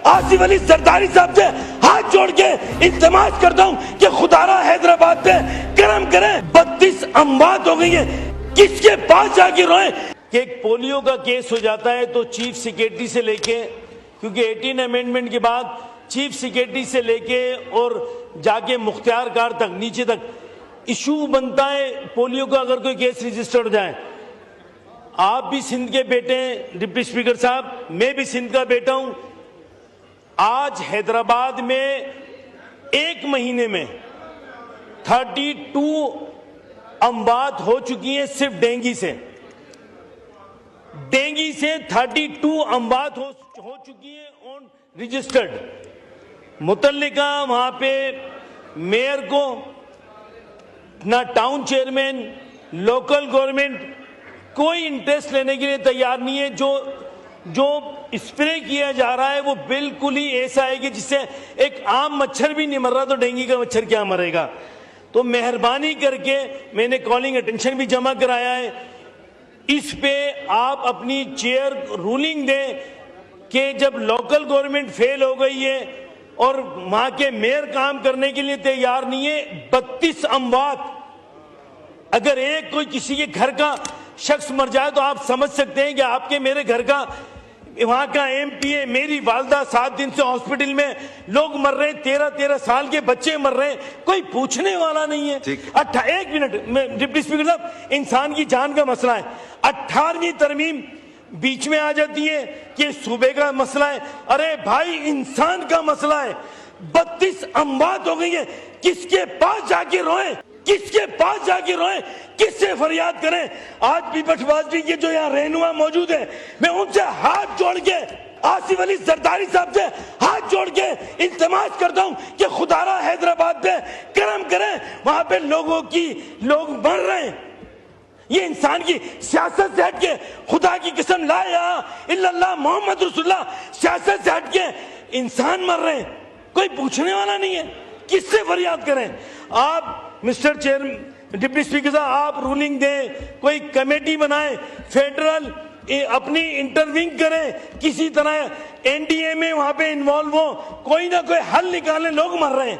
आसिफ अली जरदारी साहब से हाथ जोड़ के इल्तिमास करता हूँ कि खुदारा हैदराबाद पे करम करें। 32 अमवात हो गई है, किसके पास जाके रोए कि एक पोलियो का केस हो जाता है तो चीफ सेक्रेटरी से लेके, क्योंकि 18 अमेंडमेंट के बाद चीफ सेक्रेटरी से लेके और जाके मुख्तियार कार तक नीचे तक इशू बनता है पोलियो का। अगर कोई केस रजिस्टर हो जाए, आप भी सिंध के बेटे हैं डिप्टी स्पीकर साहब, मैं भी सिंध का बेटा हूं। आज हैदराबाद में एक महीने में 32 अमवात हो चुकी हैं सिर्फ डेंगू से। डेंगू से 32 अमवात हो चुकी है ऑन रजिस्टर्ड। मुतल्लिका वहां पे मेयर को, ना टाउन चेयरमैन, लोकल गवर्नमेंट कोई इंटरेस्ट लेने के लिए तैयार नहीं है। जो स्प्रे किया जा रहा है वो बिल्कुल ही ऐसा है कि जिससे एक आम मच्छर भी नहीं मर रहा तो डेंगू का मच्छर क्या मरेगा। तो मेहरबानी करके मैंने कॉलिंग अटेंशन भी जमा कराया है, इस पे आप अपनी चेयर रूलिंग दें कि जब लोकल गवर्नमेंट फेल हो गई है और वहां के मेयर काम करने के लिए तैयार नहीं है। 32 अमवात, अगर एक कोई किसी के घर का शख्स मर जाए तो आप समझ सकते हैं कि आपके मेरे घर का, वहां का एमपीए, मेरी वालदा 7 दिन से हॉस्पिटल में, लोग मर रहे हैं, 13-13 साल के बच्चे मर रहे हैं, कोई पूछने वाला नहीं है। 1 मिनट डिप्टी स्पीकर साहब, इंसान की जान का मसला है। 18वीं तरमीम बीच में आ जाती है कि सूबे का मसला है। अरे भाई, इंसान का मसला है। 32 अमवात हो गई है, किसके पास जाके रोए, किसके पास जाके रोए, किससे फरियाद करें। आज पीपलवादी के जो यहाँ रहनुमा मौजूद है, मैं उनसे हाथ जोड़ के, आसिफ अली जरदारी साहब से हाथ जोड़ के इल्तिमास करता हूँ कि खुदारा हैदराबाद पे करम करें। वहां पे लोग मर रहे हैं। ये इंसान की सियासत से हटके, खुदा की कसम ला इलाहा इल्लल्लाह मोहम्मद रसूलुल्लाह, सियासत से हटके इंसान मर रहे हैं, कोई पूछने वाला नहीं है। किससे फरियाद करें। आप मिस्टर चेयर डिप्टी स्पीकर साहब, आप रूलिंग दें, कोई कमेटी बनाएं, फेडरल अपनी इंटरविंग करें, किसी तरह एनडीए में वहां पे इन्वॉल्व हो, कोई ना कोई हल निकालें। लोग मर रहे हैं।